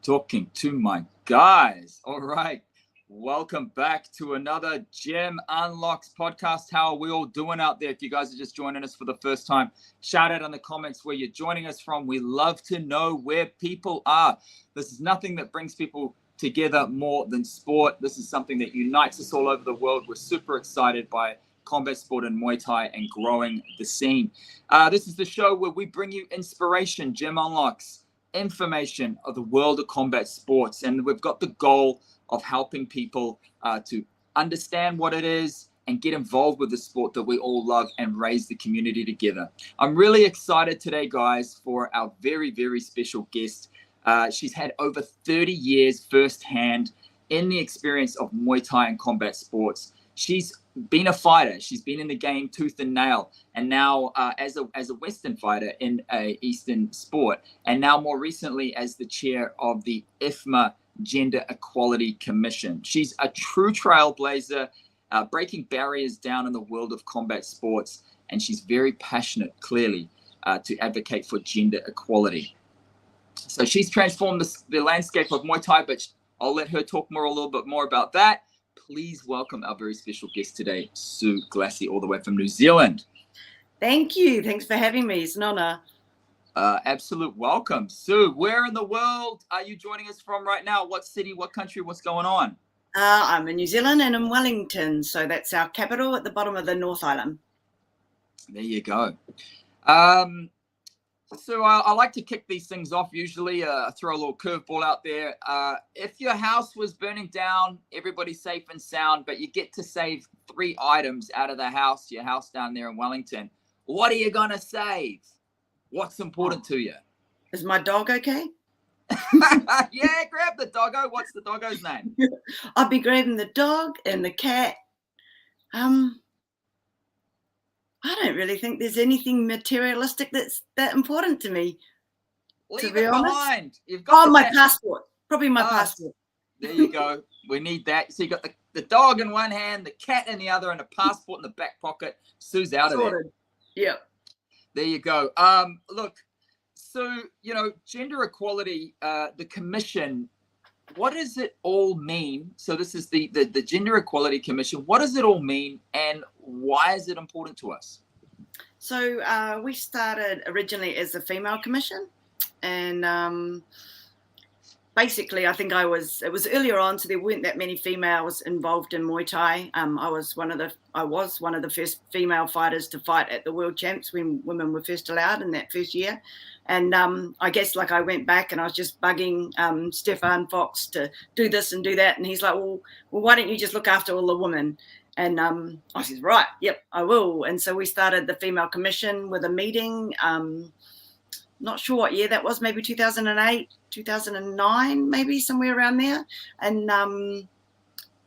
talking to my guys. All right. Welcome back to another Gym Unlocks podcast. How are we all doing out there? If you guys are just joining us for the first time, shout out in the comments where you're joining us from. We love to know where people are. This is nothing that brings people together more than sport. This is something that unites us all over the world. We're super excited by combat sport and Muay Thai and growing the scene. This is the show where we bring you inspiration, Gym Unlocks, information of the world of combat sports. And we've got the goal of helping people to understand what it is and get involved with the sport that we all love and raise the community together. I'm really excited today, guys, for our very, very special guest. She's had over 30 years firsthand in the experience of Muay Thai and combat sports. She's been a fighter. She's been in the game tooth and nail, and now as a Western fighter in a Eastern sport, and now more recently as the chair of the IFMA Gender Equality Commission. She's a true trailblazer, breaking barriers down in the world of combat sports, and she's very passionate, clearly, to advocate for gender equality. So she's transformed the landscape of Muay Thai, but I'll let her talk a little bit more about that. Please welcome our very special guest today, Sue Glassey, all the way from New Zealand. Thank you. Thanks for having me. It's an honor. Absolute welcome. Sue, where in the world are you joining us from right now? What city, what country, what's going on? I'm in New Zealand and in Wellington. So that's our capital at the bottom of the North Island. There you go. So I like to kick these things off, usually throw a little curveball out there. If your house was burning down, everybody's safe and sound, but you get to save 3 items out of your house down there in Wellington. What are you going to save? What's important to you? Is my dog okay? Yeah, grab the doggo. What's the doggo's name? I'll be grabbing the dog and the cat. I don't really think there's anything materialistic that's that important to me. Leave it behind. You've got my passport. Probably my passport. There you go. We need that. So you got the dog in one hand, the cat in the other, and a passport in the back pocket. Sue's out of there. Yeah. There you go. Look, so, gender equality, the commission, what does it all mean? So this is the Gender Equality Commission. What does it all mean, and why is it important to us? So we started originally as a female commission, and basically I think it was earlier on, so there weren't that many females involved in Muay Thai. I was one of the first female fighters to fight at the World Champs when women were first allowed in that first year. And I guess I went back and I was just bugging Stefan Fox to do this and do that. And he's like, well, why don't you just look after all the women? And I said, right, yep, I will. And so we started the Female Commission with a meeting. Not sure what year that was, maybe 2008, 2009, maybe somewhere around there. And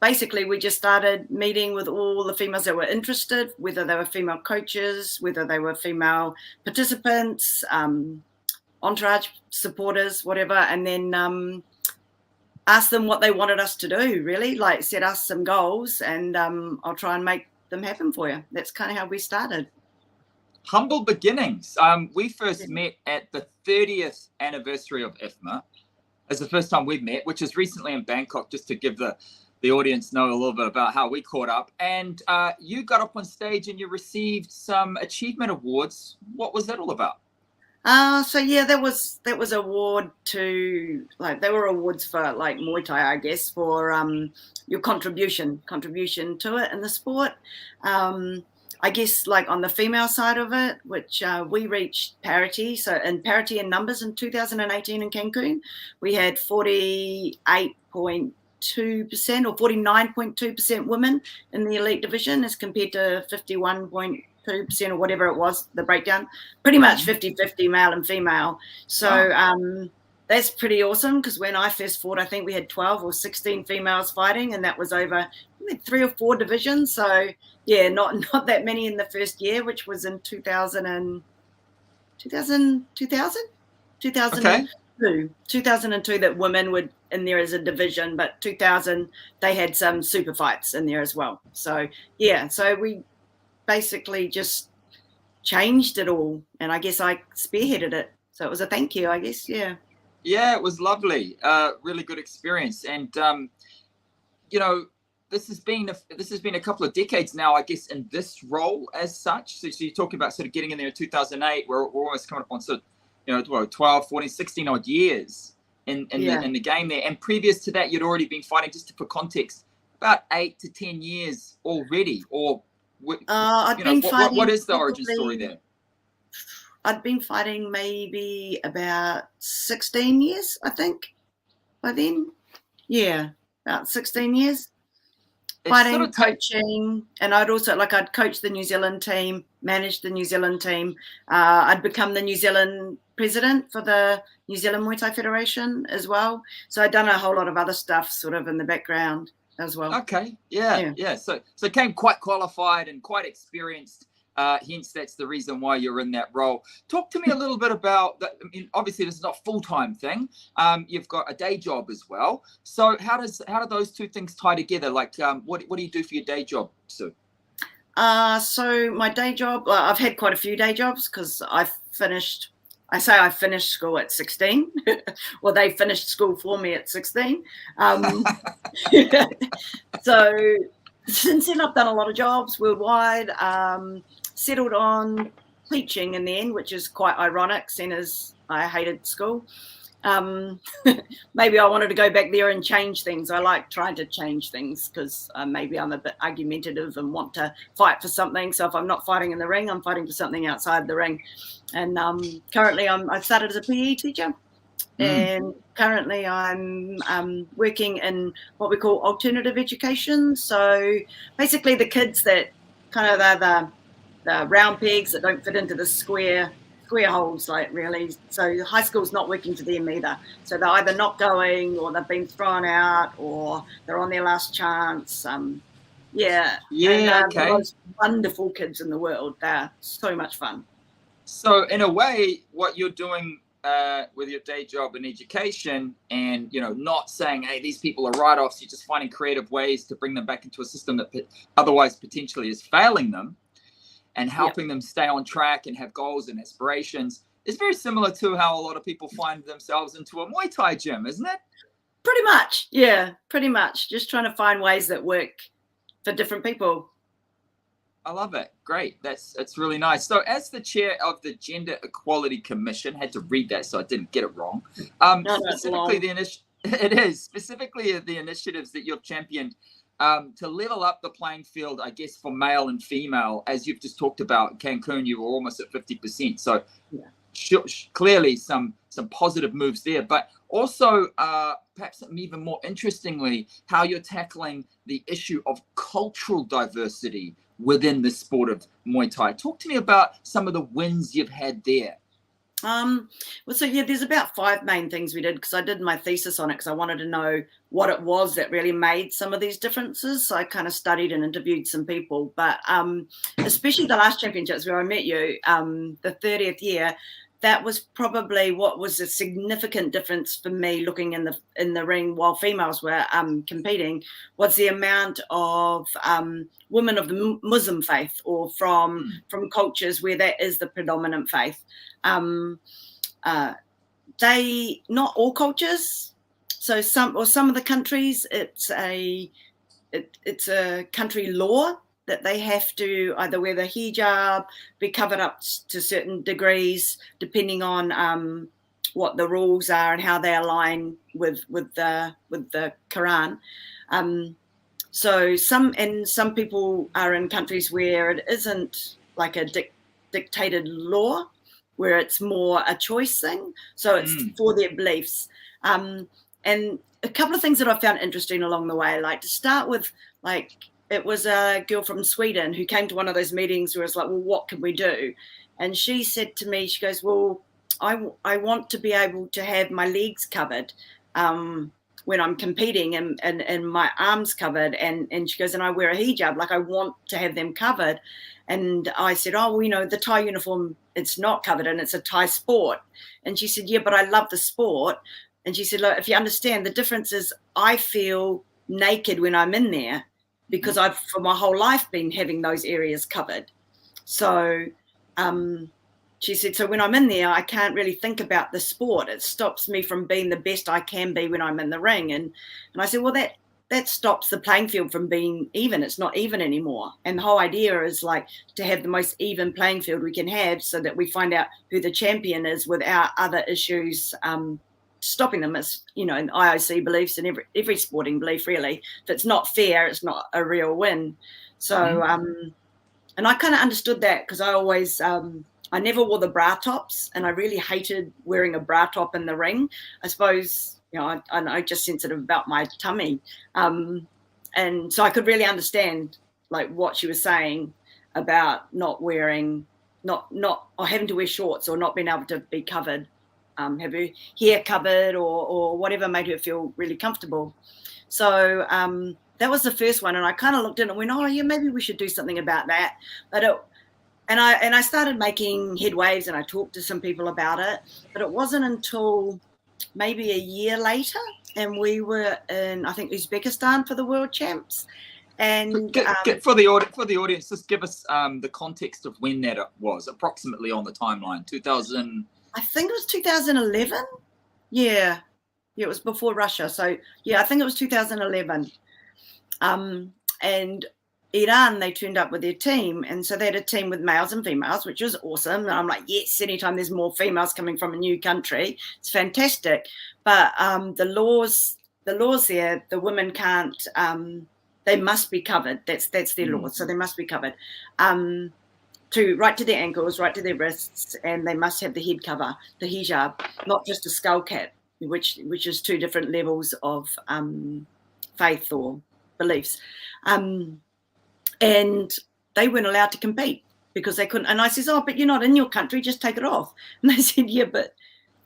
basically we just started meeting with all the females that were interested, whether they were female coaches, whether they were female participants, entourage supporters, whatever, and then ask them what they wanted us to do, really, like set us some goals, and I'll try and make them happen for you. That's kind of how we started. Humble beginnings. We first met at the 30th anniversary of IFMA. It's the first time we've met, which is recently in Bangkok, just to give the audience know a little bit about how we caught up. And you got up on stage and you received some achievement awards. What was that all about? So yeah, that was award to, they were awards for Muay Thai, I guess, for your contribution to it in the sport. I guess on the female side of it, which we reached parity. So in parity in numbers in 2018 in Cancun, we had 48.2% or 49.2% women in the elite division as compared to 51.2% or whatever it was, the breakdown, pretty much 50-50 male and female. So that's pretty awesome, because when I first fought, I think we had 12 or 16 females fighting, and that was over 3 or 4 divisions. So yeah, not that many in the first year, which was in 2002. Okay. 2002 that women were in there as a division, but 2000 they had some super fights in there as well. So yeah, so we basically just changed it all, and I guess I spearheaded it. So it was a thank you, I guess. Yeah. Yeah, it was lovely. Really good experience. And, you know, this has been a couple of decades now, I guess, in this role as such. So you're talking about sort of getting in there in 2008. We're almost coming up on sort of, you know, 12, 14, 16 odd years in the game there. And previous to that, you'd already been fighting, just for context, about 8 to 10 years already. Or, I'd been fighting. What is the origin story there? I'd been fighting maybe about 16 years, I think, by then. Yeah, about 16 years. Fighting, coaching, and I'd coach the New Zealand team, manage the New Zealand team. I'd become the New Zealand president for the New Zealand Muay Thai Federation as well. So I'd done a whole lot of other stuff sort of in the background as well. Okay, yeah. So came quite qualified and quite experienced. Hence, that's the reason why you're in that role. Talk to me a little bit about that. I mean, obviously, this is not a full-time thing. You've got a day job as well. So how do those two things tie together? Like, what do you do for your day job, Sue? So my day job, I've had quite a few day jobs because I finished school at 16. Well, they finished school for me at 16. So since then, I've done a lot of jobs worldwide. Settled on teaching in the end, which is quite ironic, seeing as I hated school. Maybe I wanted to go back there and change things. I like trying to change things because maybe I'm a bit argumentative and want to fight for something. So if I'm not fighting in the ring, I'm fighting for something outside the ring. And currently I started as a PE teacher. And currently I'm working in what we call alternative education. So basically the kids that kind of are the round pegs that don't fit into the square holes, like, really. So high school's not working for them either. So they're either not going, or they've been thrown out, or they're on their last chance. Okay. The most wonderful kids in the world. They're so much fun. So in a way, what you're doing with your day job in education, and, you know, not saying, hey, these people are write-offs, you're just finding creative ways to bring them back into a system that otherwise potentially is failing them, and helping them stay on track and have goals and aspirations, is very similar to how a lot of people find themselves into a Muay Thai gym, isn't it? Pretty much, yeah, pretty much. Just trying to find ways that work for different people. I love it. Great. It's really nice. So as the chair of the Gender Equality Commission, had to read that so I didn't get it wrong. Specifically the initiatives that you've championed to level up the playing field, I guess, for male and female. As you've just talked about, Cancun, you were almost at 50%. So clearly some positive moves there. But also, perhaps even more interestingly, how you're tackling the issue of cultural diversity within the sport of Muay Thai. Talk to me about some of the wins you've had there. There's about 5 main things we did, because I did my thesis on it because I wanted to know what it was that really made some of these differences. So I kind of studied and interviewed some people, but especially the last championships where I met you, the 30th year, that was probably what was a significant difference for me looking in the ring while females were competing, was the amount of women of the Muslim faith, or from cultures where that is the predominant faith. They, not all cultures, so some of the countries, it's a country law that they have to either wear the hijab, be covered up to certain degrees, depending on what the rules are and how they align with the Quran. So some people are in countries where it isn't like a dictated law, where it's more a choice thing. So it's for their beliefs. And a couple of things that I found interesting along the way, like to start with, like, it was a girl from Sweden who came to one of those meetings where it's like, well, what can we do? And she said to me, she goes, well, I want to be able to have my legs covered when I'm competing, and my arms covered. And she goes, and I wear a hijab, like I want to have them covered. And I said, oh, well, you know, the Thai uniform, it's not covered and it's a Thai sport. And she said, yeah, but I love the sport. And she said, look, if you understand, the difference is I feel naked when I'm in there, because I've for my whole life been having those areas covered. So she said, so when I'm in there, I can't really think about the sport. It stops me from being the best I can be when I'm in the ring. And I said, well, that stops the playing field from being even. It's not even anymore. And the whole idea is like to have the most even playing field we can have so that we find out who the champion is without other issues stopping them. As you know, in IOC beliefs and every sporting belief, really, if it's not fair, it's not a real win. So, and I kind of understood that because I always, I never wore the bra tops, and I really hated wearing a bra top in the ring. I suppose, you know, I'm just sensitive about my tummy. And so I could really understand like what she was saying about not wearing, not or having to wear shorts or not being able to be covered, have her hair covered or whatever made her feel really comfortable. So that was the first one. And I kind of looked at it and went, oh yeah, maybe we should do something about that. But I started making head waves and I talked to some people about it, but it wasn't until maybe a year later, and we were in, I think, Uzbekistan for the World Champs. And for the audience, just give us the context of when that was, approximately on the timeline. 2000. I think it was 2011. Yeah, it was before Russia. So yeah, I think it was 2011. And Iran, they turned up with their team, and so they had a team with males and females, which was awesome. And I'm like, yes, anytime there's more females coming from a new country, it's fantastic. But the laws there, the women can't, they must be covered. That's their laws, so they must be covered, right to their ankles, right to their wrists, and they must have the head cover, the hijab, not just a skull cap, which is two different levels of faith or beliefs. And they weren't allowed to compete because they couldn't. And I says, oh, but you're not in your country, just take it off. And they said, yeah, but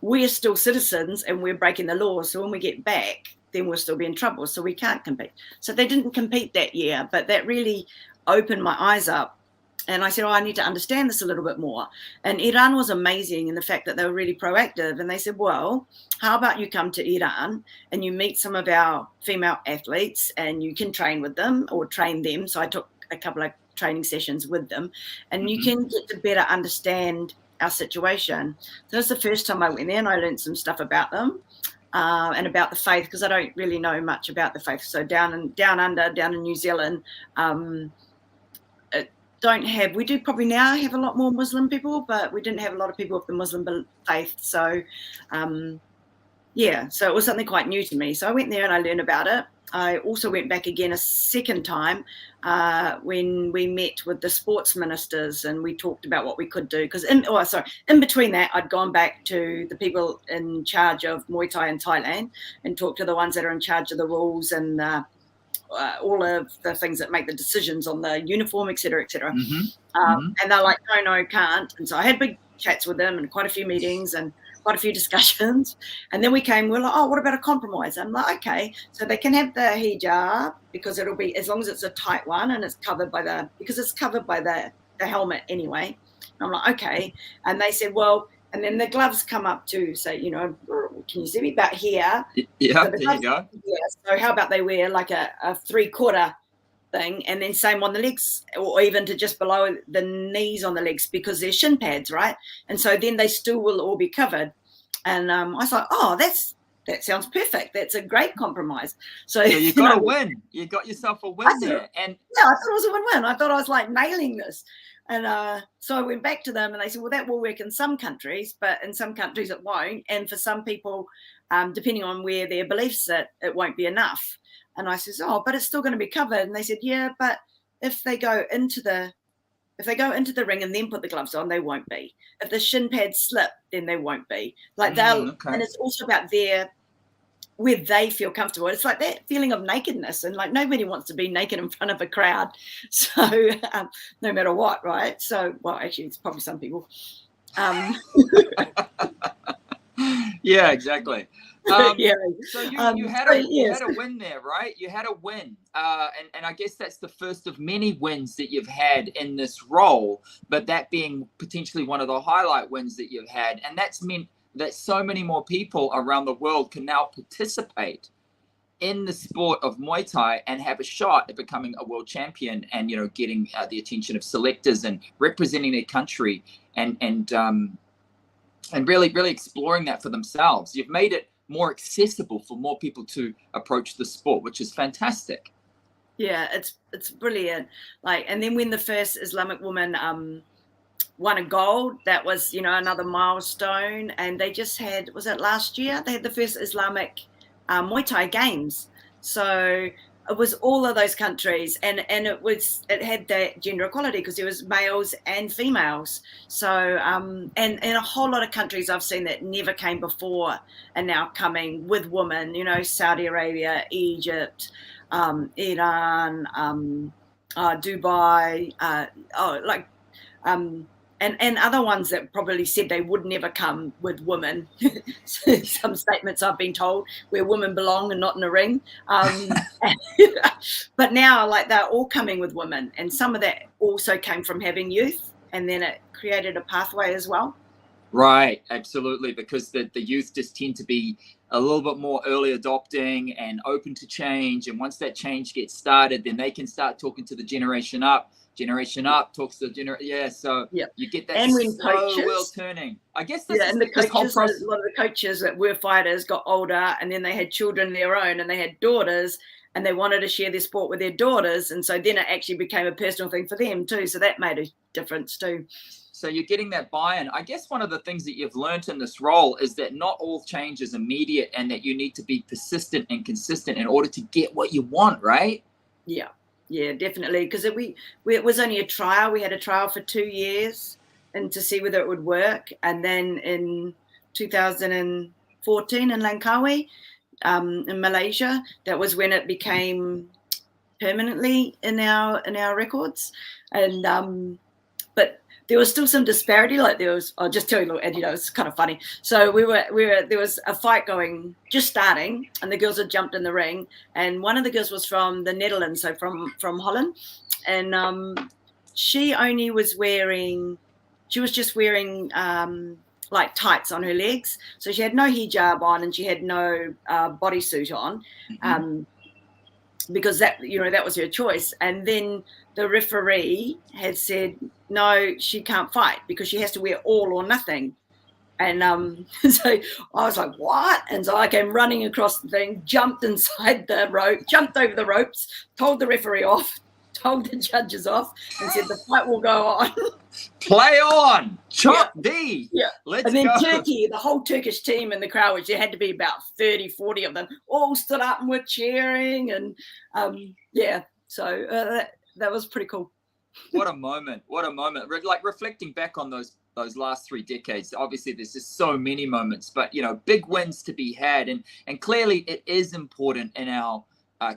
we're still citizens and we're breaking the law. So when we get back, then we'll still be in trouble. So we can't compete. So they didn't compete that year, but that really opened my eyes up. And I said, oh, I need to understand this a little bit more. And Iran was amazing in the fact that they were really proactive. And they said, well, how about you come to Iran and you meet some of our female athletes and you can train with them or train them. So I took a couple of training sessions with them, and you can get to better understand our situation. So that's the first time I went there, and I learned some stuff about them and about the faith, because I don't really know much about the faith. So down in New Zealand, we do probably now have a lot more Muslim people, but we didn't have a lot of people of the Muslim faith. So yeah, so it was something quite new to me. So I went there and I learned about it. I also went back again a second time when we met with the sports ministers and we talked about what we could do. Because in between that, I'd gone back to the people in charge of Muay Thai in Thailand and talked to the ones that are in charge of the rules and all of the things that make the decisions on the uniform, et cetera, et cetera. And they're like, no, can't. And so I had big chats with them and quite a few meetings and quite a few discussions. And then we're like, oh, what about a compromise? I'm like, okay, so they can have the hijab because it'll be, as long as it's a tight one and it's covered by the helmet anyway. And I'm like, okay. And they said, well, and then the gloves come up to say, you know, can you see me about here? Yeah, so there you go. Yeah, so how about they wear like a 3/4 thing, and then same on the legs, or even to just below the knees on the legs, because they're shin pads, right? And so then they still will all be covered. And I was like, oh, that sounds perfect. That's a great compromise. So you got a win. You got yourself a win there. And yeah, I thought it was a win-win. I thought I was like nailing this. And so I went back to them and they said, well, that will work in some countries, but in some countries it won't. And for some people, depending on where their beliefs sit, it won't be enough. And I says, oh, but it's still going to be covered. And they said, yeah, but if they go into the ring and then put the gloves on, they won't be. If the shin pads slip, then they won't be. Like and it's also about where they feel comfortable. It's like that feeling of nakedness, and like nobody wants to be naked in front of a crowd. So no matter what, right? So, well, actually, it's probably some people. Yeah, exactly. Yeah. So you had a win there, right? You had a win. And I guess that's the first of many wins that you've had in this role, but that being potentially one of the highlight wins that you've had. And that's meant that so many more people around the world can now participate in the sport of Muay Thai and have a shot at becoming a world champion and, getting the attention of selectors and representing their country and really, really exploring that for themselves. You've made it more accessible for more people to approach the sport, which is fantastic. Yeah, it's brilliant. And then when the first Islamic woman won a gold, that was, another milestone. And they just had, was it last year? They had the first Islamic Muay Thai games. So it was all of those countries, and it had that gender equality because there was males and females. So and a whole lot of countries I've seen that never came before are now coming with women. Saudi Arabia, Egypt, Iran, Dubai, and other ones that probably said they would never come with women. Some statements I've been told where women belong and not in a ring. But now, they're all coming with women, and some of that also came from having youth, and then it created a pathway as well. Right, absolutely, because the youth just tend to be a little bit more early adopting and open to change, and once that change gets started, then they can start talking to the generation up talks to the so you get that and when slow coaches, wheel turning. I guess and the coaches, a lot of the coaches that were fighters got older, and then they had children of their own, and they had daughters, and they wanted to share their sport with their daughters, and so then it actually became a personal thing for them too, so that made a difference too. So you're getting that buy-in. I guess one of the things that you've learned in this role is that not all change is immediate, and that you need to be persistent and consistent in order to get what you want, right? Yeah, definitely, because it was only a trial. We had a trial for 2 years and to see whether it would work. And then in 2014 in Langkawi, in Malaysia, that was when it became permanently in our records. And but there was still some disparity. I'll just tell you a little, Ed, it's kind of funny. So there was a fight going, just starting, and the girls had jumped in the ring, and one of the girls was from the Netherlands, so from Holland, and she was just wearing tights on her legs, so she had no hijab on and she had no bodysuit on, because that was her choice. And then the referee had said, no, she can't fight because she has to wear all or nothing. And so I was like, what? And so I came running across the thing, jumped inside the rope, jumped over the ropes, told the referee off, told the judges off, and said the fight will go on. Play on, chop D. Yeah. Let's and then go. Turkey, the whole Turkish team in the crowd, which there had to be about 30, 40 of them, all stood up and were cheering. And so that was pretty cool. What a moment. Reflecting back on those last 3 decades, obviously there's just so many moments, but big wins to be had, and clearly it is important in our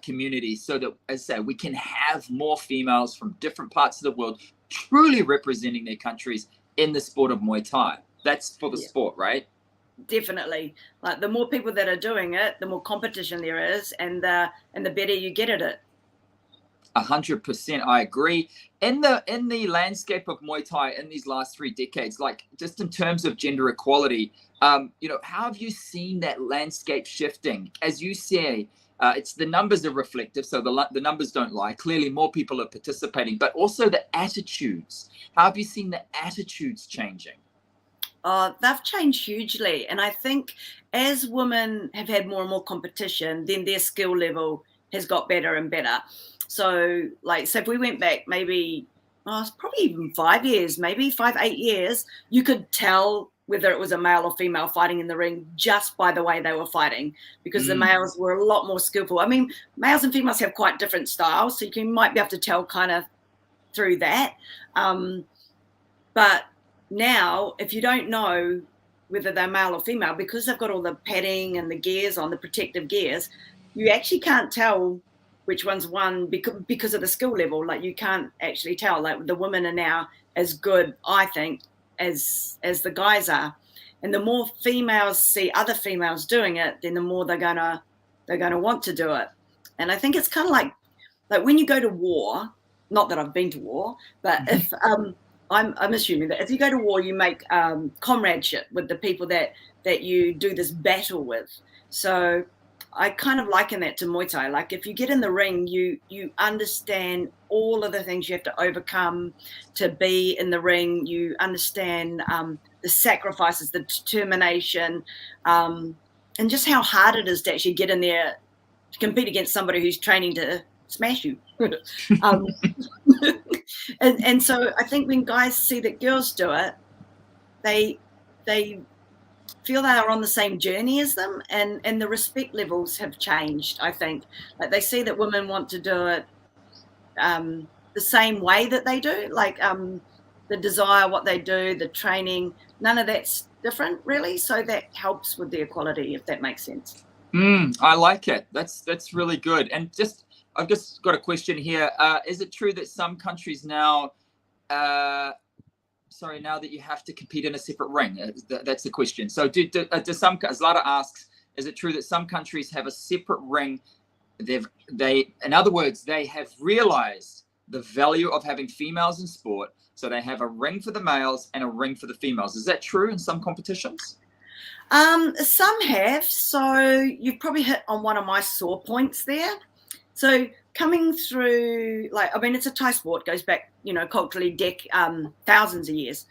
community, so that, as I say, we can have more females from different parts of the world truly representing their countries in the sport of Muay Thai. That's for the sport, right? Definitely. The more people that are doing it, the more competition there is, and the better you get at it. 100%, I agree. In the landscape of Muay Thai in these last 3 decades, just in terms of gender equality, how have you seen that landscape shifting? As you say, it's the numbers are reflective, so the numbers don't lie. Clearly, more people are participating, but also the attitudes. How have you seen the attitudes changing? They've changed hugely, and I think as women have had more and more competition, then their skill level has got better and better. So if we went back maybe, it's probably even 5 years, maybe 8 years, you could tell whether it was a male or female fighting in the ring just by the way they were fighting, because the males were a lot more skillful. I mean, males and females have quite different styles, so you might be able to tell kind of through that. But now, if you don't know whether they're male or female, because they've got all the padding and the gears on, the protective gears, you actually can't tell which one's won because of the skill level. You can't actually tell. The women are now as good, I think, as the guys are. And the more females see other females doing it, then the more they're gonna want to do it. And I think it's kind of like when you go to war. Not that I've been to war, but if I'm assuming that if you go to war, you make comradeship with the people that you do this battle with. So I kind of liken that to Muay Thai. Like if you get in the ring, you understand all of the things you have to overcome to be in the ring. You understand the sacrifices, the determination, and just how hard it is to actually get in there to compete against somebody who's training to smash you. And so I think when guys see that girls do it, they feel they are on the same journey as them, and the respect levels have changed. I think like they see that women want to do it the same way that they do, like the desire, what they do, the training, none of that's different really. So that helps with the equality, if that makes sense. I like it. That's really good. And I've just got a question here. Is it true that some countries now, now that you have to compete in a separate ring? That's the question. So do some, Zlata asks, is it true that some countries have a separate ring? In other words, they have realized the value of having females in sport. So they have a ring for the males and a ring for the females. Is that true in some competitions? Some have. So you've probably hit on one of my sore points there. So coming through, it's a Thai sport, goes back, culturally thousands of years.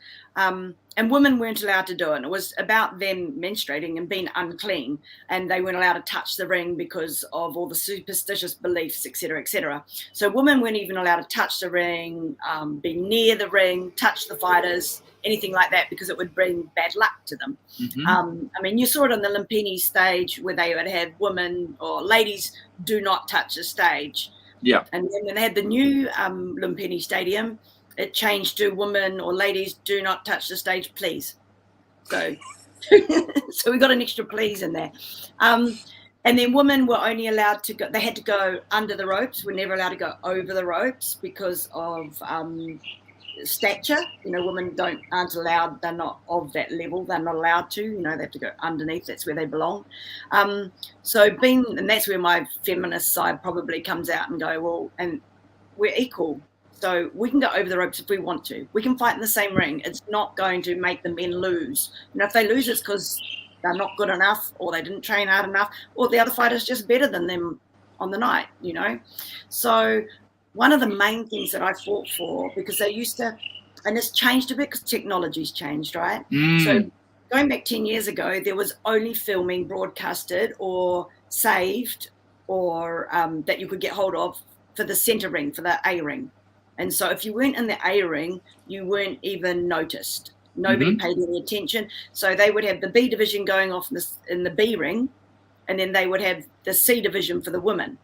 And women weren't allowed to do it. And it was about them menstruating and being unclean. And they weren't allowed to touch the ring because of all the superstitious beliefs, et cetera, et cetera. So women weren't even allowed to touch the ring, be near the ring, touch the fighters, anything like that, because it would bring bad luck to them. Mm-hmm. You saw it on the Lumpini stage where they would have women or ladies do not touch the stage. Yeah. And then when they had the new Lumpini Stadium, it changed to women or ladies do not touch the stage, please. So, so we got an extra please in there. And then women were only allowed to go, they had to go under the ropes, were never allowed to go over the ropes because of stature. Women aren't allowed, they're not of that level, they're not allowed to, they have to go underneath, that's where they belong. And that's where my feminist side probably comes out and go, well, and we're equal. So we can go over the ropes if we want to. We can fight in the same ring. It's not going to make the men lose. If they lose, it's because they're not good enough or they didn't train hard enough or the other fighter's just better than them on the night, So one of the main things that I fought for, because they used to, and it's changed a bit because technology's changed, right? So going back 10 years ago, there was only filming broadcasted or saved or that you could get hold of for the center ring, for the A ring. And so if you weren't in the A ring, you weren't even noticed. Nobody paid any attention. So they would have the B division going off in the B ring, and then they would have the C division for the women.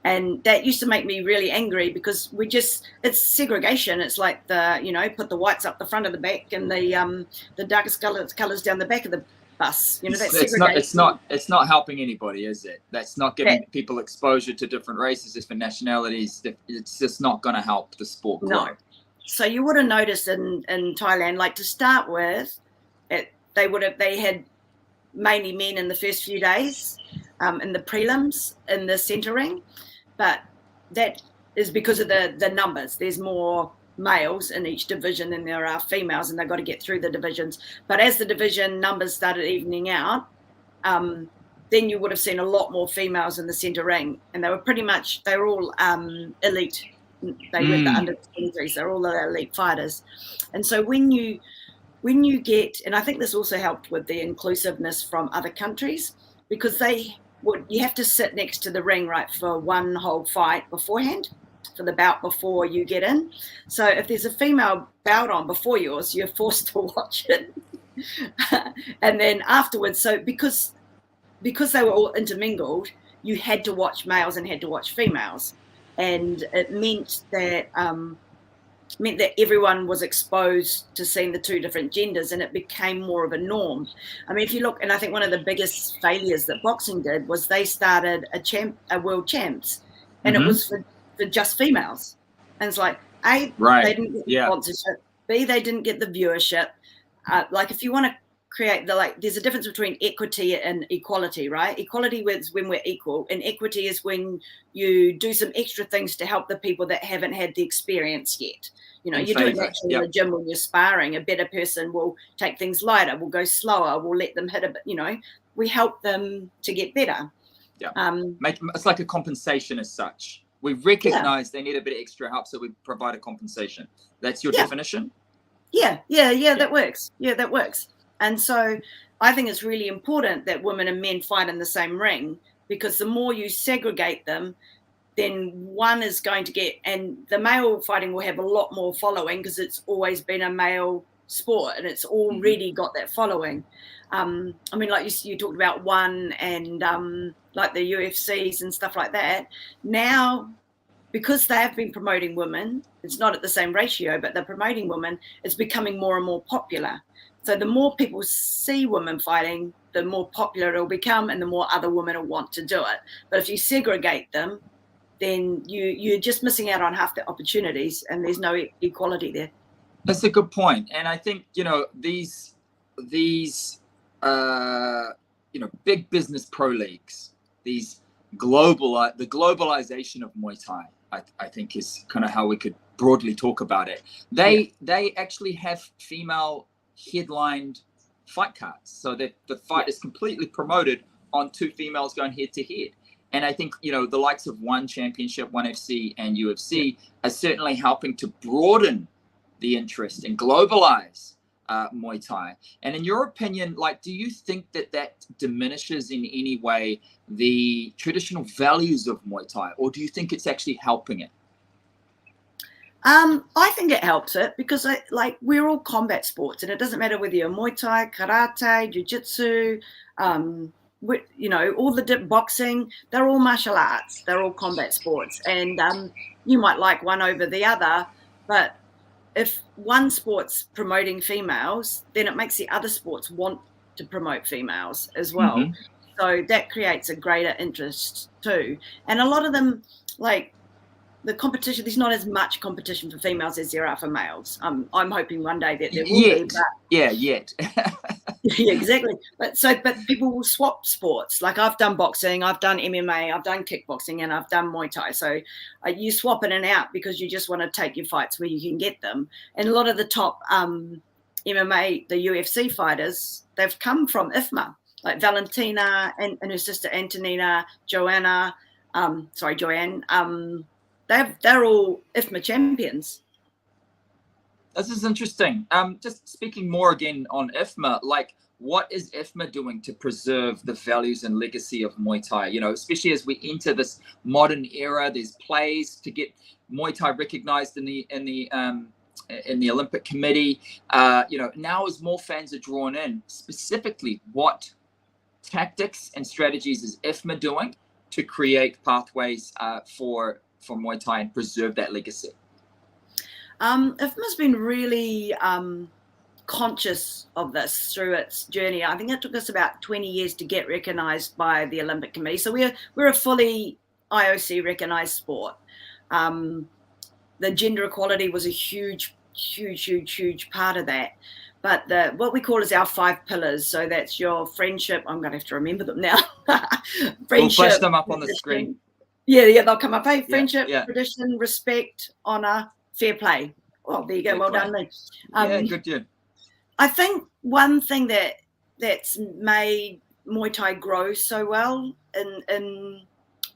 And that used to make me really angry because it's segregation. It's like put the whites up the front of the back and the darkest colors down the back of the bus. That's segregation. It's not helping anybody, is it? That's not giving people exposure to different races, different nationalities. It's just not going to help the sport grow. No. So you would have noticed in Thailand, like to start with, they had mainly men in the first few days in the prelims in the centre ring, but that is because of the numbers. There's more males in each division than there are females, and they've got to get through the divisions. But as the division numbers started evening out, then you would have seen a lot more females in the centre ring, and they were all elite. They were the under 23s. They're all the elite fighters. And so when you get, and I think this also helped with the inclusiveness from other countries, because you have to sit next to the ring, right, for one whole fight beforehand, for the bout before you get in. So if there's a female bout on before yours, you're forced to watch it. And then afterwards, so because they were all intermingled, you had to watch males and had to watch females. And it meant that everyone was exposed to seeing the two different genders, and it became more of a norm. If you look, and I think one of the biggest failures that boxing did was they started a world champs, and it was for just females. And it's like, A, they didn't get the sponsorship, B, they didn't get the viewership. If you want to create there's a difference between equity and equality, right? Equality is when we're equal, and equity is when you do some extra things to help the people that haven't had the experience yet. You do it actually in the gym when you're sparring. A better person will take things lighter, will go slower, will let them hit a bit, we help them to get better. Yeah. It's like a compensation as such. We recognize they need a bit of extra help, so we provide a compensation. That's your definition? Yeah, that works. Yeah, that works. And so I think it's really important that women and men fight in the same ring, because the more you segregate them, then one is going to get, and the male fighting will have a lot more following because it's always been a male sport and it's already got that following. I mean, like you talked about ONE and like the UFCs and stuff like that. Now, because they have been promoting women, it's not at the same ratio, but they're promoting women, it's becoming more and more popular. So the more people see women fighting, the more popular it'll become and the more other women will want to do it. But if you segregate them, then you're just missing out on half the opportunities and there's no equality there. That's a good point. And I think, these big business pro leagues, the globalization of Muay Thai, I think is kind of how we could broadly talk about it. They actually have female headlined fight cards, so that the fight is completely promoted on two females going head to head. And I think, the likes of ONE Championship, ONE FC and UFC are certainly helping to broaden the interest and globalize Muay Thai. And in your opinion, do you think that diminishes in any way the traditional values of Muay Thai, or do you think it's actually helping it? I think it helps it because we're all combat sports, and it doesn't matter whether you're Muay Thai, karate, jiu-jitsu, all the boxing, they're all martial arts, they're all combat sports, and you might like one over the other, but if one sport's promoting females, then it makes the other sports want to promote females as well. So that creates a greater interest too. And a lot of them, the competition, there's not as much competition for females as there are for males. I'm hoping one day that there will be. But yet. Yeah, exactly. But people will swap sports. Like I've done boxing, I've done MMA, I've done kickboxing, and I've done Muay Thai. So you swap in and out because you just want to take your fights where you can get them. And a lot of the top MMA, the UFC fighters, they've come from IFMA, like Valentina and her sister Antonina, Joanne. They're all IFMA champions. This is interesting. Just speaking more again on IFMA, what is IFMA doing to preserve the values and legacy of Muay Thai? Especially as we enter this modern era, there's plays to get Muay Thai recognized in the Olympic Committee. Now as more fans are drawn in, specifically, what tactics and strategies is IFMA doing to create pathways for Muay Thai and preserve that legacy? IFMA's been really conscious of this through its journey. I think it took us about 20 years to get recognised by the Olympic Committee. So we're a fully IOC recognised sport. The gender equality was a huge part of that. But what we call is our 5 pillars. So that's your friendship. I'm going to have to remember them now. Friendship. We'll flash them up on the screen. Yeah, they'll come up. Hey, friendship, tradition, respect, honour, fair play. Well, there you go. Well done, me. Good. I think one thing that's made Muay Thai grow so well in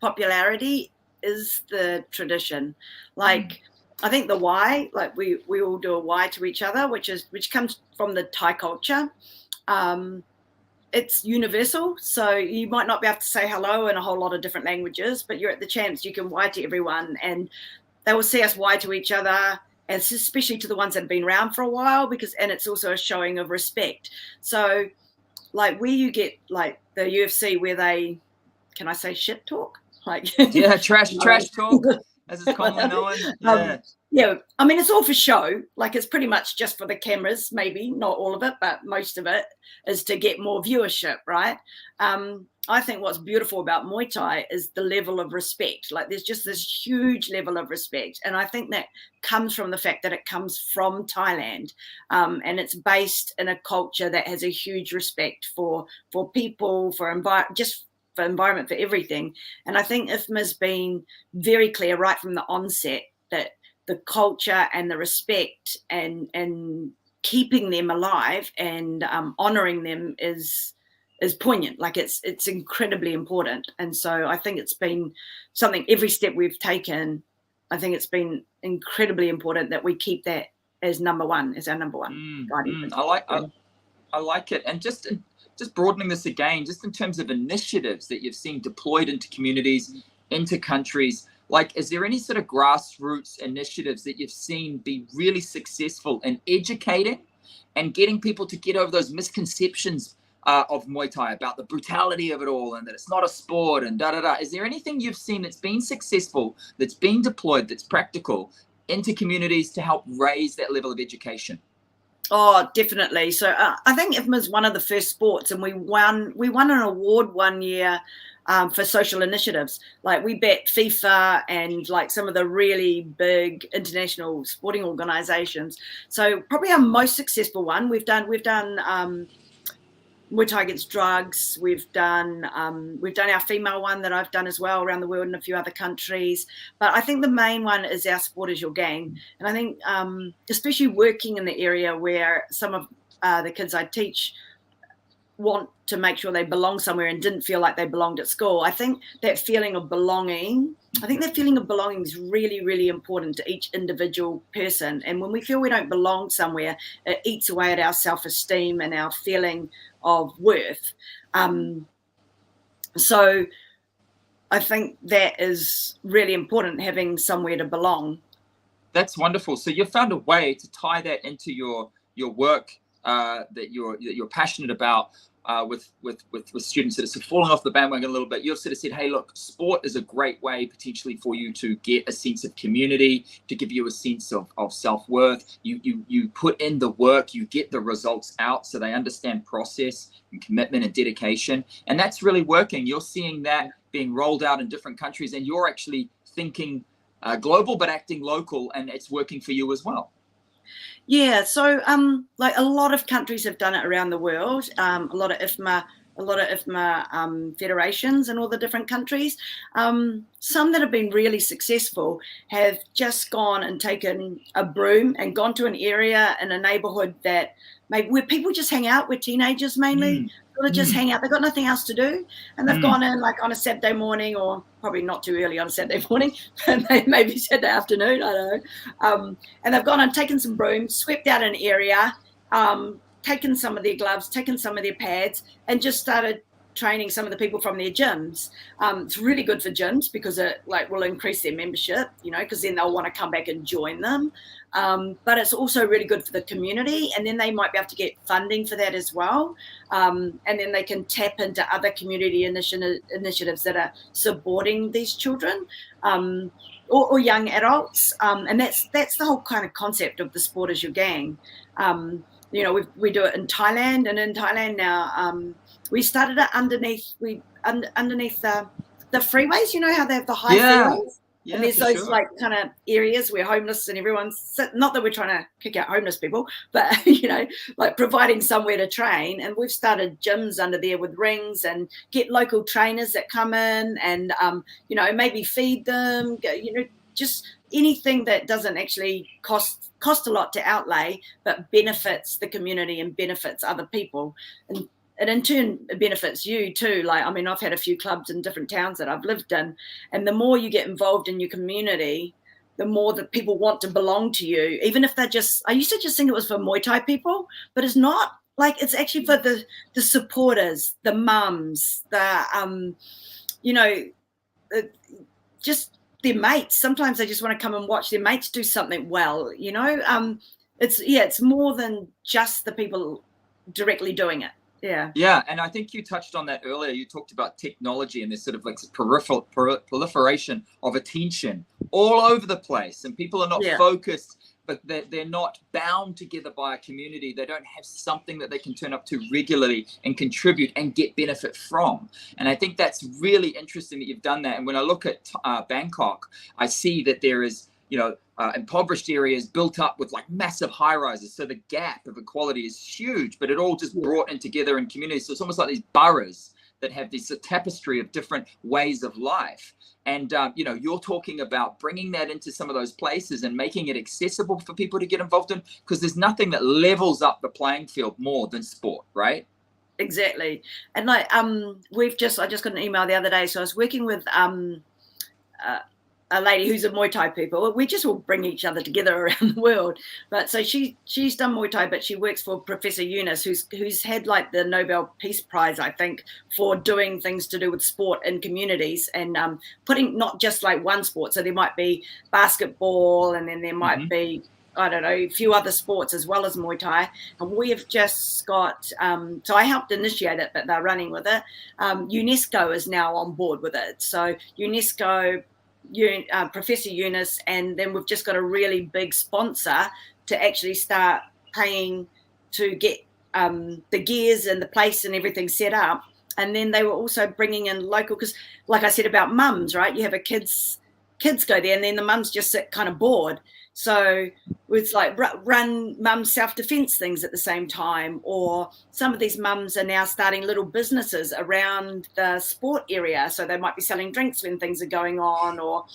popularity is the tradition. I think the why, we all do a why to each other, which comes from the Thai culture. It's universal, so you might not be able to say hello in a whole lot of different languages, but you're at the champs, you can why to everyone, and they will see us why to each other, and especially to the ones that have been around for a while, and it's also a showing of respect. So, where you get the UFC, where they, can I say shit talk? Trash talk, as it's commonly known. Yeah, I mean, it's all for show. It's pretty much just for the cameras, maybe not all of it, but most of it is to get more viewership, right? I think what's beautiful about Muay Thai is the level of respect. There's just this huge level of respect. And I think that comes from the fact that it comes from Thailand. And it's based in a culture that has a huge respect for people, for environment, for everything. And I think IFMA's been very clear right from the onset that the culture and the respect and keeping them alive and honouring them is is poignant. Like it's incredibly important. And so I think it's been something, every step we've taken, I think it's been incredibly important that we keep that as number one, as our number one guiding principle. I like it. And just broadening this again, just in terms of initiatives that you've seen deployed into communities, into countries, like, is there any sort of grassroots initiatives that you've seen be really successful in educating and getting people to get over those misconceptions of Muay Thai, about the brutality of it all and that it's not a sport and da-da-da? Is there anything you've seen that's been successful, that's been deployed, that's practical into communities to help raise that level of education? Oh, definitely. So I think IFMA is one of the first sports, and we won an award one year for social initiatives. Like, we bet FIFA and like some of the really big international sporting organizations. So probably our most successful one, we've done Muay Thai against drugs. We've done our female one that I've done as well around the world in a few other countries. But I think the main one is our Sport is Your Game. And I think especially working in the area where some of the kids I teach want to make sure they belong somewhere and didn't feel like they belonged at school. I think that feeling of belonging, is really, really important to each individual person. And when we feel we don't belong somewhere, it eats away at our self-esteem and our feeling of worth. So I think that is really important, having somewhere to belong. That's wonderful. So you found a way to tie that into your work that you're passionate about with students that are sort of falling off the bandwagon a little bit. You've sort of said, hey, look, sport is a great way potentially for you to get a sense of community, to give you a sense of self-worth. You put in the work, you get the results out, so they understand process and commitment and dedication. And that's really working. You're seeing that being rolled out in different countries, and you're actually thinking global but acting local, and it's working for you as well. Yeah, so like a lot of countries have done it around the world. A lot of IFMA federations in all the different countries. Some that have been really successful have just gone and taken a broom and gone to an area in a neighborhood that maybe where people just hang out, where teenagers mainly sort of just hang out. They've got nothing else to do, and they've gone in like on a Saturday morning, or probably not too early on a Saturday morning, but maybe Saturday afternoon, I don't know. And they've gone and taken some brooms, swept out an area, taken some of their gloves, taken some of their pads, and just started training some of the people from their gyms. It's really good for gyms because it like will increase their membership, because then they'll want to come back and join them. But it's also really good for the community, and then they might be able to get funding for that as well. And then they can tap into other community initiatives that are supporting these children or young adults. And that's the whole kind of concept of the Sport is Your Gang. We do it in Thailand, and in Thailand now, we started it underneath the freeways. How they have the high freeways? Yeah, and there's those like kind of areas where homeless and everyone's, not that we're trying to kick out homeless people, but like providing somewhere to train. And we've started gyms under there with rings, and get local trainers that come in and maybe feed them, just anything that doesn't actually cost a lot to outlay, but benefits the community and benefits other people. And in turn, it benefits you too. Like, I mean, I've had a few clubs in different towns that I've lived in, and the more you get involved in your community, the more that people want to belong to you, even if they're just, I used to just think it was for Muay Thai people, but it's not. Like, it's actually for the supporters, the mums, just their mates. Sometimes they just want to come and watch their mates do something well, it's more than just the people directly doing it. Yeah, and I think you touched on that earlier. You talked about technology and this sort of like proliferation of attention all over the place, and people are not focused, but they're not bound together by a community. They don't have something that they can turn up to regularly and contribute and get benefit from. And I think that's really interesting that you've done that. And when I look at Bangkok, I see that there is, impoverished areas built up with like massive high rises. So the gap of equality is huge, but it all just brought in together in communities. So it's almost like these boroughs that have this tapestry of different ways of life. And, you're talking about bringing that into some of those places and making it accessible for people to get involved in, because there's nothing that levels up the playing field more than sport, right? Exactly. And like I just got an email the other day. So I was working with a lady who's a Muay Thai people. We just all bring each other together around the world. But so she's done Muay Thai, but she works for Professor Eunice, who's had like the Nobel Peace Prize, I think, for doing things to do with sport in communities and putting not just like one sport. So there might be basketball, and then there might be, I don't know, a few other sports as well as Muay Thai. And we have just got, so I helped initiate it, but they're running with it. UNESCO is now on board with it. So UNESCO, Professor Eunice, and then we've just got a really big sponsor to actually start paying to get the gears and the place and everything set up. And then they were also bringing in local, because like I said about mums, right? You have a kids go there, and then the mums just sit kind of bored. So it's like run mum self-defense things at the same time, or some of these mums are now starting little businesses around the sport area. So they might be selling drinks when things are going on, or,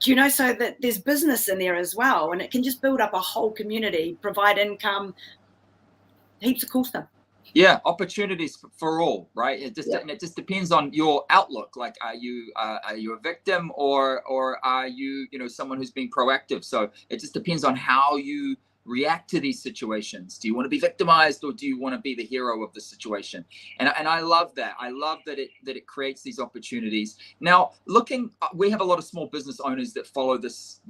you know, so that there's business in there as well. And it can just build up a whole community, provide income, heaps of cool stuff. Yeah, opportunities for all, right? It just depends on your outlook. Like, are you a victim, or are you, you know, someone who's being proactive? So it just depends on how you react to these situations. Do you want to be victimized, or do you want to be the hero of the situation? And I love that. I love that it creates these opportunities. Now, we have a lot of small business owners that follow this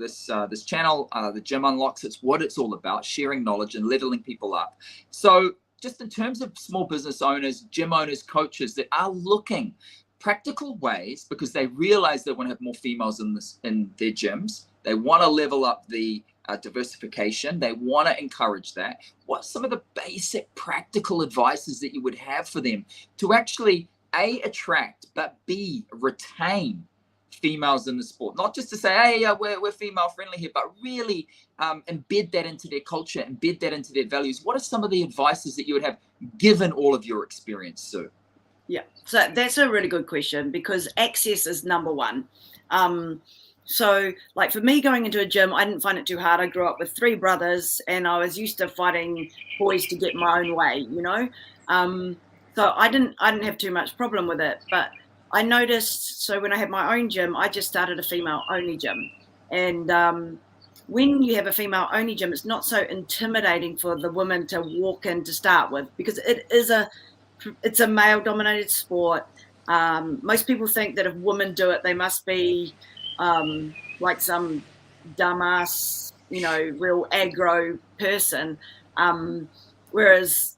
channel, the Gym Unlocks. It's what it's all about: sharing knowledge and leveling people up. So, just in terms of small business owners, gym owners, coaches that are looking practical ways, because they realize they want to have more females in their gyms. They want to level up the diversification. They want to encourage that. What's some of the basic practical advices that you would have for them to actually A, attract, but B, retain females in the sport? Not just to say, hey, we're female friendly here, but really embed that into their culture, embed that into their values. What are some of the advices that you would have, given all of your experience, Sue? Yeah, so that's a really good question, because access is number one. So like for me, going into a gym, I didn't find it too hard. I grew up with 3 brothers, and I was used to fighting boys to get my own way, you know. So I didn't have too much problem with it. But I noticed, so when I had my own gym, I just started a female-only gym. And when you have a female-only gym, it's not so intimidating for the women to walk in to start with, because it's a male-dominated sport. Most people think that if women do it, they must be like some dumbass, you know, real aggro person. Whereas,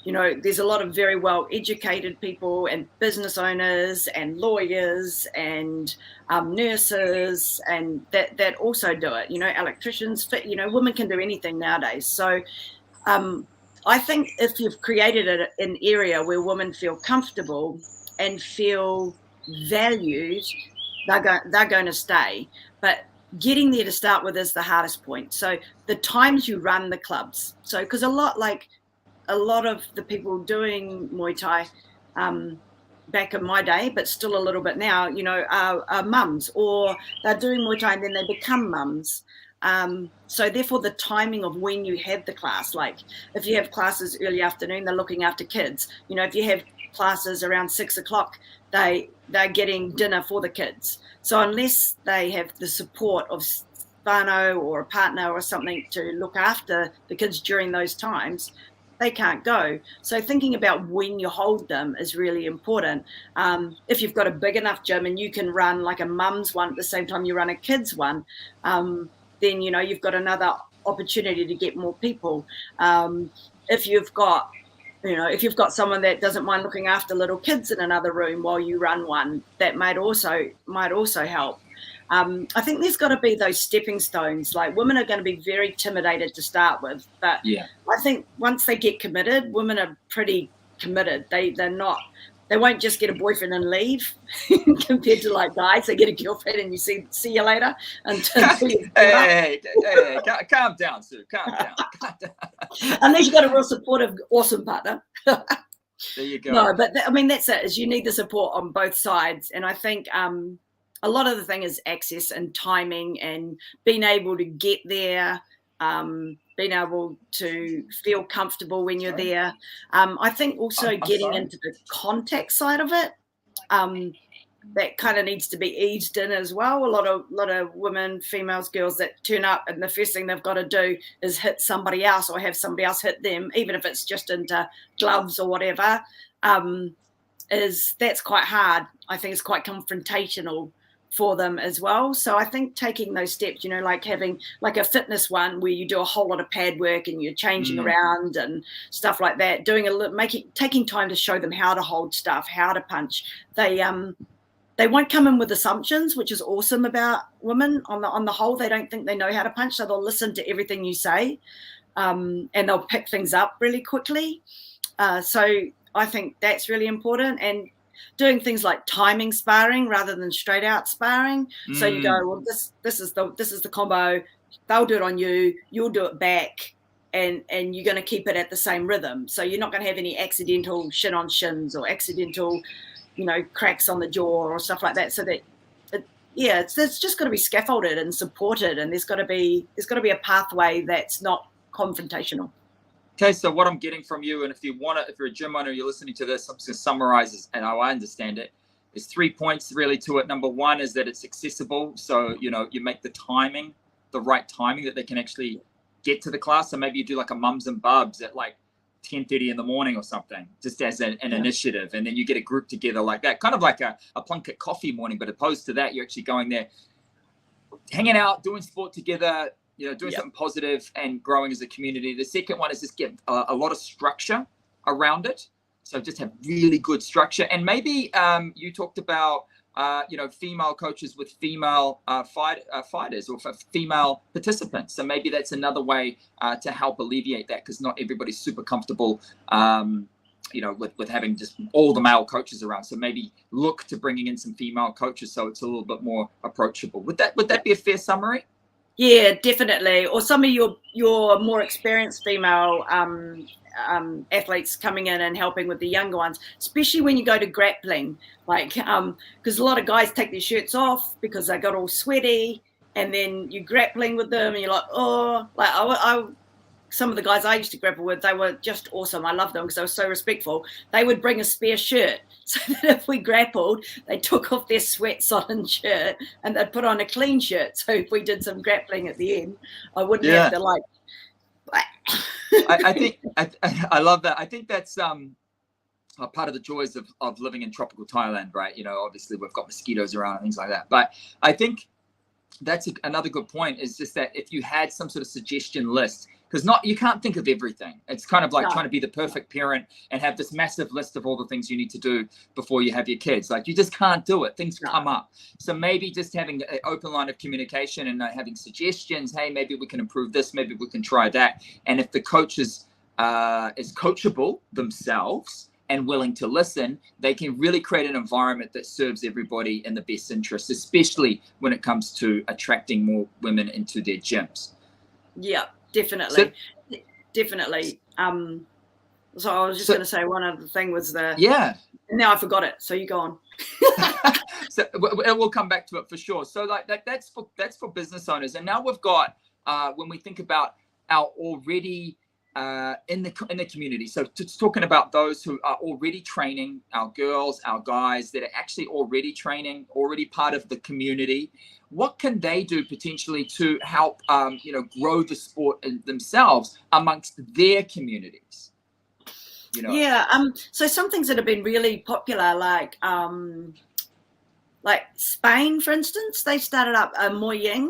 you know, there's a lot of very well-educated people and business owners and lawyers and nurses, and that also do it. You know, electricians, you know, women can do anything nowadays. So I think if you've created an area where women feel comfortable and feel valued, they're going to stay. But getting there to start with is the hardest point. So the times you run the clubs. So because a lot of the people doing Muay Thai back in my day, but still a little bit now, you know, are mums, or they're doing Muay Thai and then they become mums. So therefore the timing of when you have the class, like if you have classes early afternoon, they're looking after kids. You know, if you have classes around 6 o'clock, they're getting dinner for the kids. So unless they have the support of whānau or a partner or something to look after the kids during those times, they can't go. So thinking about when you hold them is really important. If you've got a big enough gym and you can run like a mum's one at the same time you run a kid's one, then, you know, you've got another opportunity to get more people. If you've got someone that doesn't mind looking after little kids in another room while you run one, that might also help. I think there's got to be those stepping stones. Like, women are going to be very intimidated to start with, but yeah, I think once they get committed, women are pretty committed. They won't just get a boyfriend and leave compared to like guys. They get a girlfriend and you see you later. Hey, calm down, Sue. Calm down. Unless you've got a real supportive, awesome partner. There you go. No, but I mean, that's it. Is you need the support on both sides, and I think a lot of the thing is access and timing and being able to get there. being able to feel comfortable when you're there. I think also getting into the contact side of it, that kind of needs to be eased in as well. A lot of women, females, girls that turn up and the first thing they've got to do is hit somebody else or have somebody else hit them, even if it's just into gloves or whatever. That's quite hard. I think it's quite confrontational for them as well. So I think taking those steps, like having like a fitness one where you do a whole lot of pad work and you're changing around and stuff like that, taking time to show them how to hold stuff, how to punch. They won't come in with assumptions, which is awesome about women. On the whole, they don't think they know how to punch, so they'll listen to everything you say, and they'll pick things up really quickly. So I think that's really important, and doing things like timing sparring rather than straight out sparring. So you go, well, this is the combo. They'll do it on you. You'll do it back, and you're going to keep it at the same rhythm. So you're not going to have any accidental shin on shins or accidental, cracks on the jaw or stuff like that. So that, it's just got to be scaffolded and supported, and there's got to be a pathway that's not confrontational. Okay, so what I'm getting from you, and if you're a gym owner, you're listening to this, I'm just going to summarize and how I understand it. There's 3 points really to it. Number one is that it's accessible. So, you make the right timing that they can actually get to the class. So maybe you do like a mums and bubs at like 10:30 in the morning or something, just as an initiative. And then you get a group together like that, kind of like a Plunkett coffee morning, but opposed to that, you're actually going there, hanging out, doing sport together, doing something positive and growing as a community. The second one is just get a lot of structure around it. So just have really good structure. And maybe you talked about, female coaches with female fighters or female participants. So maybe that's another way to help alleviate that, because not everybody's super comfortable, with having just all the male coaches around. So maybe look to bringing in some female coaches so it's a little bit more approachable. Would that be a fair summary? Yeah, definitely. Or some of your more experienced female athletes coming in and helping with the younger ones, especially when you go to grappling, because a lot of guys take their shirts off because they got all sweaty, and then you're grappling with them and you're like, some of the guys I used to grapple with, they were just awesome. I loved them because they were so respectful. They would bring a spare shirt so that if we grappled, they took off their sweat-sodden shirt and they'd put on a clean shirt. So if we did some grappling at the end, I wouldn't have to I love that. I think that's part of the joys of living in tropical Thailand, right? Obviously we've got mosquitoes around and things like that. But I think that's another good point, is just that if you had some sort of suggestion list, because you can't think of everything. It's kind of like trying to be the perfect parent and have this massive list of all the things you need to do before you have your kids. Like, you just can't do it. Things come up. So maybe just having an open line of communication and having suggestions. Hey, maybe we can improve this. Maybe we can try that. And if the coach is coachable themselves and willing to listen, they can really create an environment that serves everybody in the best interest, especially when it comes to attracting more women into their gyms. Yeah. Definitely. So I was just going to say one other thing was now I forgot it. So you go on. So we'll come back to it for sure. So that's for business owners. And now we've got, when we think about our already in the community. So talking about those who are already training, our girls, our guys that are actually already training, already part of the community. What can they do potentially to help, grow the sport themselves amongst their communities? So some things that have been really popular, like Spain, for instance, they started up a Muay Thai,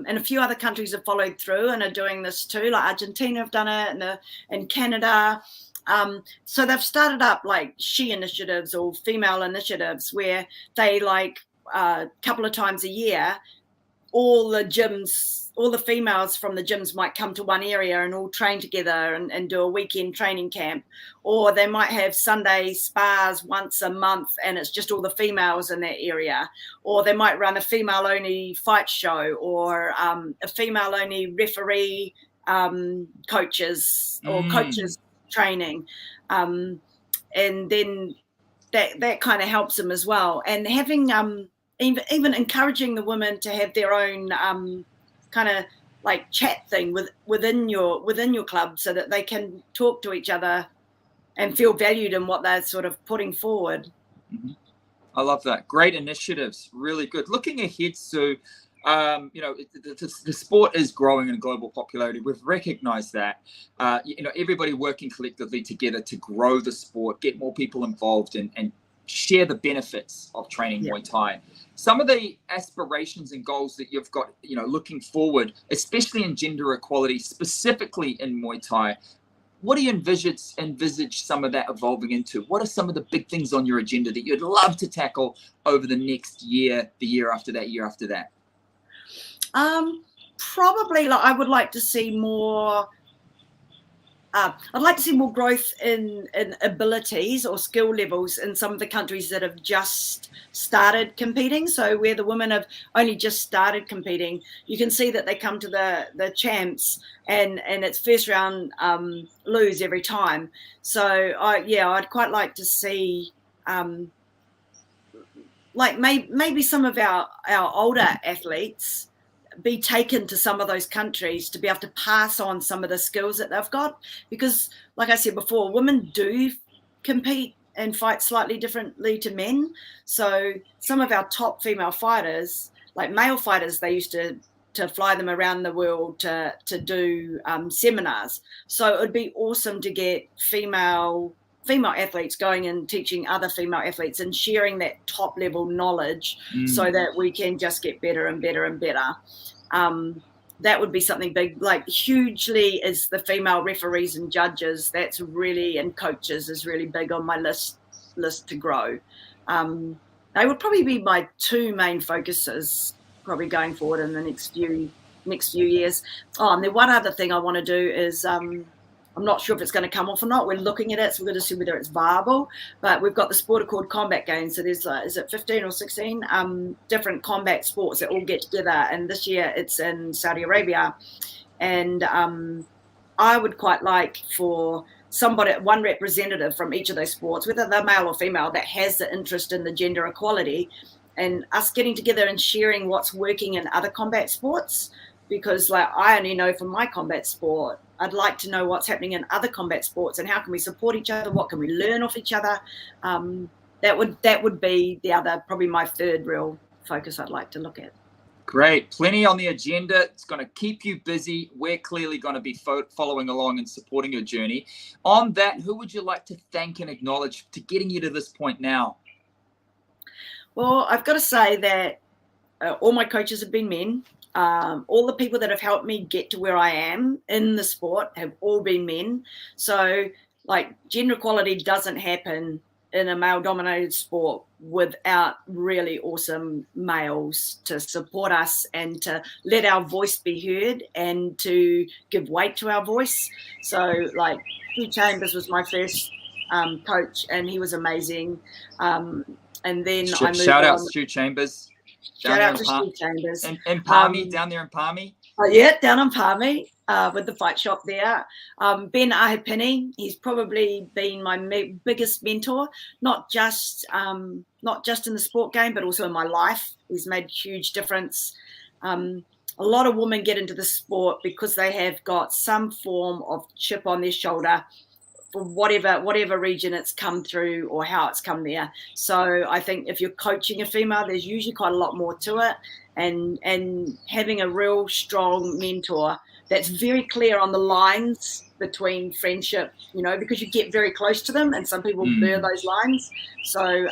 and a few other countries have followed through and are doing this too. Like Argentina have done it, and Canada. So they've started up like she initiatives or female initiatives where they a couple of times a year, all the females from the gyms might come to one area and all train together and do a weekend training camp. Or they might have Sunday spars once a month and it's just all the females in that area. Or they might run a female-only fight show, or a female-only referee coaches or coaches training. And then that kind of helps them as well. And having even encouraging the women to have their own kind of like chat thing within your club, so that they can talk to each other and feel valued in what they're sort of putting forward. Mm-hmm. I love that. Great initiatives. Really good. Looking ahead, Sue, the sport is growing in global popularity. We've recognized that. Everybody working collectively together to grow the sport, get more people involved, and share the benefits of training Muay Thai. Some of the aspirations and goals that you've got, looking forward, especially in gender equality, specifically in Muay Thai, what do you envisage some of that evolving into? What are some of the big things on your agenda that you'd love to tackle over the next year, the year after that, year after that? Probably, I would like to see more. I'd like to see more growth in abilities or skill levels in some of the countries that have just started competing. So where the women have only just started competing, you can see that they come to the champs and it's first round lose every time. So I'd quite like to see maybe some of our older athletes be taken to some of those countries to be able to pass on some of the skills that they've got, because like I said before, women do compete and fight slightly differently to men. So some of our top female fighters, like male fighters, they used to fly them around the world to do seminars. So it would be awesome to get female athletes going and teaching other female athletes and sharing that top level knowledge so that we can just get better and better and better. That would be something big, like hugely is the female referees and judges. That's really, and coaches is really big on my list to grow. They would probably be my two main focuses probably going forward in the next few years. Oh, and the one other thing I want to do is, I'm not sure if it's going to come off or not. We're looking at it, so we're going to see whether it's viable. But we've got the Sport Accord Combat Games. So there's, is it 15 or 16 different combat sports that all get together. And this year it's in Saudi Arabia. And I would quite like for one representative from each of those sports, whether they're male or female, that has the interest in the gender equality, and us getting together and sharing what's working in other combat sports. Because I only know from my combat sport, I'd like to know what's happening in other combat sports and how can we support each other, what can we learn off each other. That would be the other, probably my third real focus I'd like to look at. Great. Plenty on the agenda. It's going to keep you busy. We're clearly going to be following along and supporting your journey. On that, who would you like to thank and acknowledge to getting you to this point now? Well, I've got to say that all my coaches have been men. All the people that have helped me get to where I am in the sport have all been men. So gender equality doesn't happen in a male-dominated sport without really awesome males to support us and to let our voice be heard and to give weight to our voice. So Sue Chambers was my first coach, and he was amazing. And then I moved shout out on. Stu Chambers. Shout out to Sue Chambers. In Palmy, down there in Palmy. Yeah, down in Palmy with the fight shop there. Ben Ahipini, he's probably been my biggest mentor, not just in the sport game, but also in my life. He's made a huge difference. A lot of women get into the sport because they have got some form of chip on their shoulder for whatever region it's come through or how it's come there. So I think if you're coaching a female, there's usually quite a lot more to it, and having a real strong mentor that's very clear on the lines between friendship, because you get very close to them and some people blur those lines. So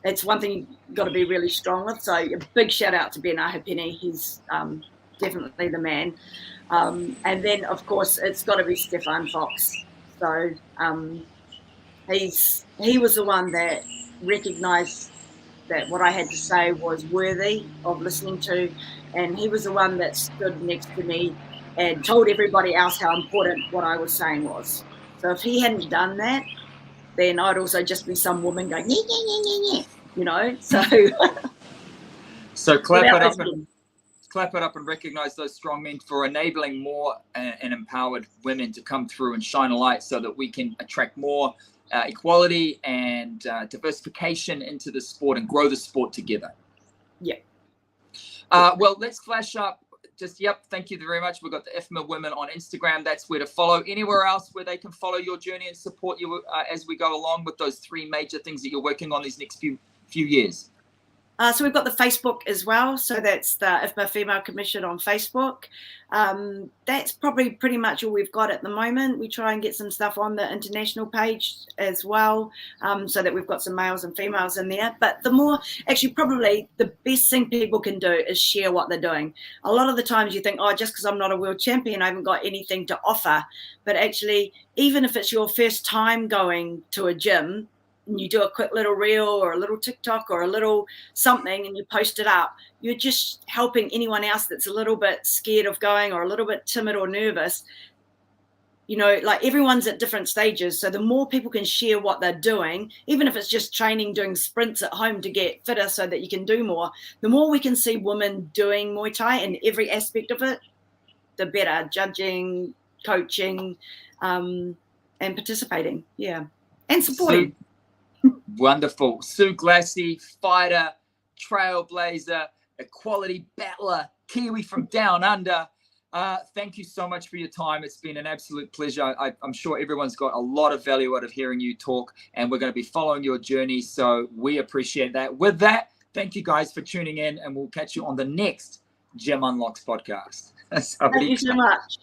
it's one thing you've got to be really strong with. So a big shout out to Ben Ahipini. He's definitely the man. And then of course it's got to be Stefan Fox. So he was the one that recognised that what I had to say was worthy of listening to, and he was the one that stood next to me and told everybody else how important what I was saying was. So if he hadn't done that, then I'd also just be some woman going, yeah. So clap it up and recognize those strong men for enabling more and empowered women to come through and shine a light so that we can attract more equality and diversification into the sport and grow the sport together. Yeah. Well, let's flash up Yep, thank you very much. We've got the IFMA Women on Instagram. That's where to follow. Anywhere else where they can follow your journey and support you as we go along with those 3 major things that you're working on these next few years? So we've got the Facebook as well. So that's the IFMA Female Commission on Facebook. That's probably pretty much all we've got at the moment. We try and get some stuff on the international page as well, so that we've got some males and females in there. But probably the best thing people can do is share what they're doing. A lot of the times you think, oh, just because I'm not a world champion, I haven't got anything to offer. But actually, even if it's your first time going to a gym, and you do a quick little reel or a little TikTok or a little something and you post it up, you're just helping anyone else that's a little bit scared of going or a little bit timid or nervous. You know, like everyone's at different stages. So the more people can share what they're doing, even if it's just training, doing sprints at home to get fitter so that you can do more, the more we can see women doing Muay Thai in every aspect of it, the better. Judging, coaching, and participating. Yeah. And supporting. Wonderful. Sue Glassey, fighter, trailblazer, equality battler, Kiwi from down under. Thank you so much for your time. It's been an absolute pleasure. I'm sure everyone's got a lot of value out of hearing you talk, and we're going to be following your journey. So we appreciate that. With that, thank you guys for tuning in, and we'll catch you on the next Gym Unlocks podcast. Thank you so much.